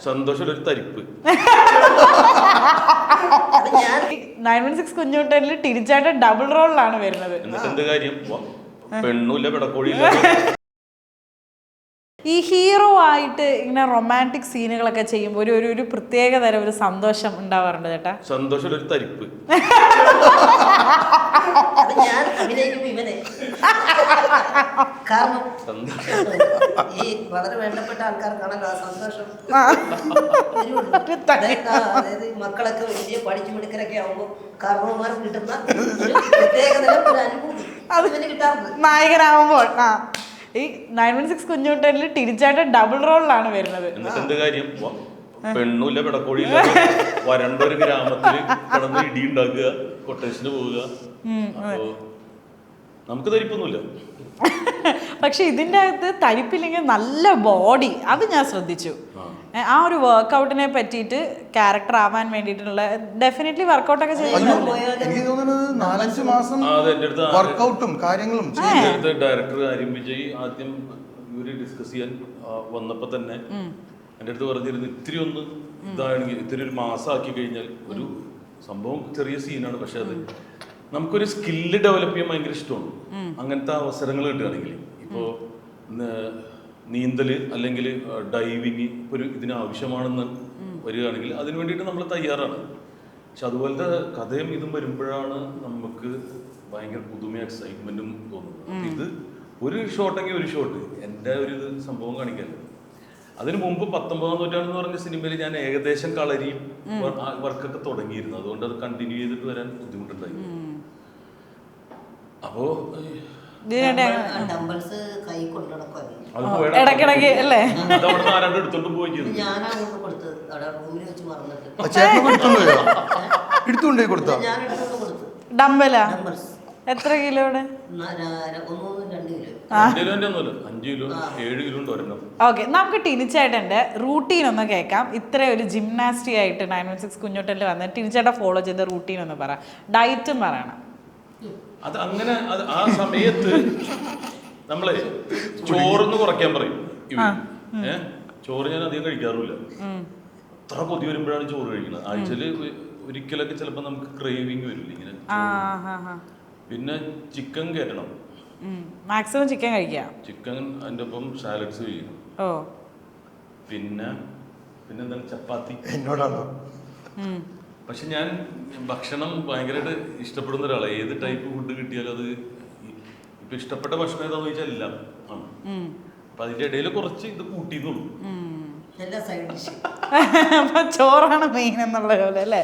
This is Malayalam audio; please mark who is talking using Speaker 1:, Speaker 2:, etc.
Speaker 1: സന്തോഷം ഒരു തരിപ്പ്.
Speaker 2: 916 കുഞ്ഞുകുട്ടനിൽ ടിനിച്ചേട്ടൻ ഡബിൾ റോളിലാണ് വരുന്നത്.
Speaker 1: എന്നിട്ട് എന്ത് കാര്യം? പെണ്ണുമില്ല പിടക്കോഴിയില്ല.
Speaker 2: ഈ ഹീറോ ആയിട്ട് ഇങ്ങനെ റൊമാൻറ്റിക് സീനുകളൊക്കെ ചെയ്യുമ്പോൾ ഒരു പ്രത്യേക തരം ഒരു സന്തോഷം ഉണ്ടാവാറുണ്ട് ചേട്ടാ.
Speaker 1: സന്തോഷം ഒരു തരിപ്പ്.
Speaker 3: ഞാൻ അഭിനയിക്കുമ്പോ ഇവനെ കാരണം ഈ വളരെ വേണ്ടപ്പെട്ട ആൾക്കാർക്കാണല്ലോ ആ സന്തോഷം. അതായത് മക്കളൊക്കെ വലിയ പഠിച്ചു മിടുക്കലൊക്കെ ആവുമ്പോ കാരണവന്മാർക്ക് കിട്ടുന്ന പ്രത്യേകതരം ഒരു അനുഭൂതി അതിന് കിട്ടാറുണ്ട്
Speaker 2: നായകനാവുമ്പോൾ. ഈ 916 കുഞ്ഞുകുട്ടനിൽ ടിനിച്ചേട്ടൻ ഡബിൾ റോളിലാണ് വരുന്നത്.
Speaker 1: എന്നിട്ട് എന്ത് കാര്യം? പെണ്ണുമില്ല പിടക്കോഴിയില്ല. വരണ്ട ഒരു ഗ്രാമത്തിൽ കിടന്ന് ഇടി ഉണ്ടാക്കുക, കൊട്ടേഷന് പോവുക. അപ്പോ നമുക്ക് തരിപ്പൊന്നുമില്ല.
Speaker 2: പക്ഷെ ഇതിൻ്റെ അകത്ത് തരിപ്പില്ലെങ്കിൽ നല്ല ബോഡി, അത് ഞാൻ ശ്രദ്ധിച്ചു. ആ ഒരു വർക്കൗട്ടിനെ പറ്റിയിട്ട് ക്യാരക്ടർ ആവാൻ വേണ്ടിയിട്ടുള്ള ഡെഫിനറ്റ്ലി വർക്കൗട്ടൊക്കെ ചെയ്തു.
Speaker 4: എനിക്ക് തോന്നുന്നത് 4-5 മാസം വർക്കൗട്ടും കാര്യങ്ങളും.
Speaker 1: ഡയറക്ടർ ആര്യം വിജയ് ആദ്യം ഇവര് ഡിസ്കസ് ചെയ്യാൻ വന്നപ്പോ തന്നെ എൻ്റെ അടുത്ത് പറഞ്ഞിരുന്നു, ഇത്തിരി ഒന്ന് ഇതാണെങ്കിൽ ഇത്തിരി ഒരു മാസമാക്കി കഴിഞ്ഞാൽ ഒരു സംഭവം ചെറിയ സീനാണ്, പക്ഷെ അത് നമുക്കൊരു സ്കില്ല് ഡെവലപ്പ് ചെയ്യാൻ ഭയങ്കര ഇഷ്ടമാണ്. അങ്ങനത്തെ അവസരങ്ങൾ കിട്ടുകയാണെങ്കിൽ ഇപ്പോൾ നീന്തല് അല്ലെങ്കിൽ ഡൈവിങ് ഒരു ഇതിന് ആവശ്യമാണെന്ന് വരികയാണെങ്കിൽ അതിന് വേണ്ടിയിട്ട് നമ്മൾ തയ്യാറാണ്. പക്ഷെ അതുപോലത്തെ കഥയും ഇതും വരുമ്പോഴാണ് നമുക്ക് ഭയങ്കര പുതുമ എക്സൈറ്റ്മെന്റും തോന്നുന്നത്. ഇത് ഒരു ഷോട്ടെങ്കിൽ ഒരു ഷോട്ട് എൻ്റെ ഒരു സംഭവം കാണിക്കല്ലോ. അതിനു മുമ്പ് 19-ാം നൂറ്റാണ്ടെന്ന് പറഞ്ഞ സിനിമയിൽ ഞാൻ ഏകദേശം കളരിയും വർക്കൊക്കെ തുടങ്ങിയിരുന്നു. അതുകൊണ്ട് അത് കണ്ടിന്യൂ ചെയ്തിട്ട് വരാൻ ബുദ്ധിമുട്ടുണ്ടായി. അപ്പോ
Speaker 3: ഡംബിൾസ് കൈ കൊണ്ടുനടക്കുവായിരുന്നു
Speaker 2: ഇടയ്ക്കിടയ്ക്ക് അല്ലേ?
Speaker 1: എടുത്തോണ്ട് പോയി
Speaker 3: ഞാനാണ് കൊണ്ട് കൊടുത്തത്. അവിടെ റൂമിൽ വെച്ച് മറന്നിട്ട്
Speaker 4: എടുത്തുകൊണ്ടേ കൊടുത്താ
Speaker 3: ഞാൻ എടുത്തോണ്ട് കൊടുത്തു.
Speaker 2: ഡംബലാ
Speaker 3: ഡംബിൾസ്
Speaker 2: എത്ര കിലോയുടെ?
Speaker 3: 1-2 കിലോ.
Speaker 1: 5 കിലോ 7 കിലോ ഉണ്ട് ഒരെണ്ണം.
Speaker 2: ഓക്കെ, നമുക്ക് ടിനിച്ചേട്ടൻ്റെ റൂട്ടീൻ ഒന്ന് കേൾക്കാം. ഇത്ര ഒരു ജിംനാസ്റ്റിക് ആയിട്ട് 916 കുഞ്ഞുകുട്ടനിൽ വന്ന് ടിനിച്ചേട്ടൻ ഫോളോ ചെയ്ത റൂട്ടീൻ ഒന്ന് പറ, ഡയറ്റും പറയണം.
Speaker 1: അത് അങ്ങനെ ആ സമയത്ത് നമ്മളെ ചോറൊന്ന് കുറയ്ക്കാൻ പറയും. ചോറ് ഞാൻ അധികം കഴിക്കാറില്ല. അത്ര കൊതി വരുമ്പോഴാണ് ചോറ് കഴിക്കുന്നത്. ആഴ്ചയില് ഒരിക്കലൊക്കെ ചിലപ്പോ നമുക്ക് ക്രേവിങ് വരില്ല ഇങ്ങനെ. പിന്നെ ചിക്കൻ കയറ്റണം,
Speaker 2: മാക്സിമം ചിക്കൻ കഴിക്കാം.
Speaker 1: ചിക്കൻ അതിൻ്റെ ഒപ്പം സാലഡ്സ് കഴിക്കണം. പിന്നെ എന്താണ് ചപ്പാത്തി.
Speaker 4: എന്നോടാണോ?
Speaker 1: പക്ഷെ ഞാൻ ഭക്ഷണം ഭയങ്കരമായിട്ട് ഇഷ്ടപ്പെടുന്ന ഒരാളാണ്. ഏത് ടൈപ്പ് ഫുഡ് കിട്ടിയാലും അത് ഇപ്പൊ ഇഷ്ടപ്പെട്ട ഭക്ഷണം ഏതാന്ന് ചോദിച്ചാൽ എല്ലാം ആണ്. അപ്പൊ അതിന്റെ ഇടയിൽ കുറച്ച് ഇത് കൂട്ടിന്നുള്ളൂ.
Speaker 3: എല്ലാ സൈഡ് ഡിഷ്
Speaker 2: ചോറാണ് മെയിൻ എന്നുള്ള പോലെ അല്ലേ?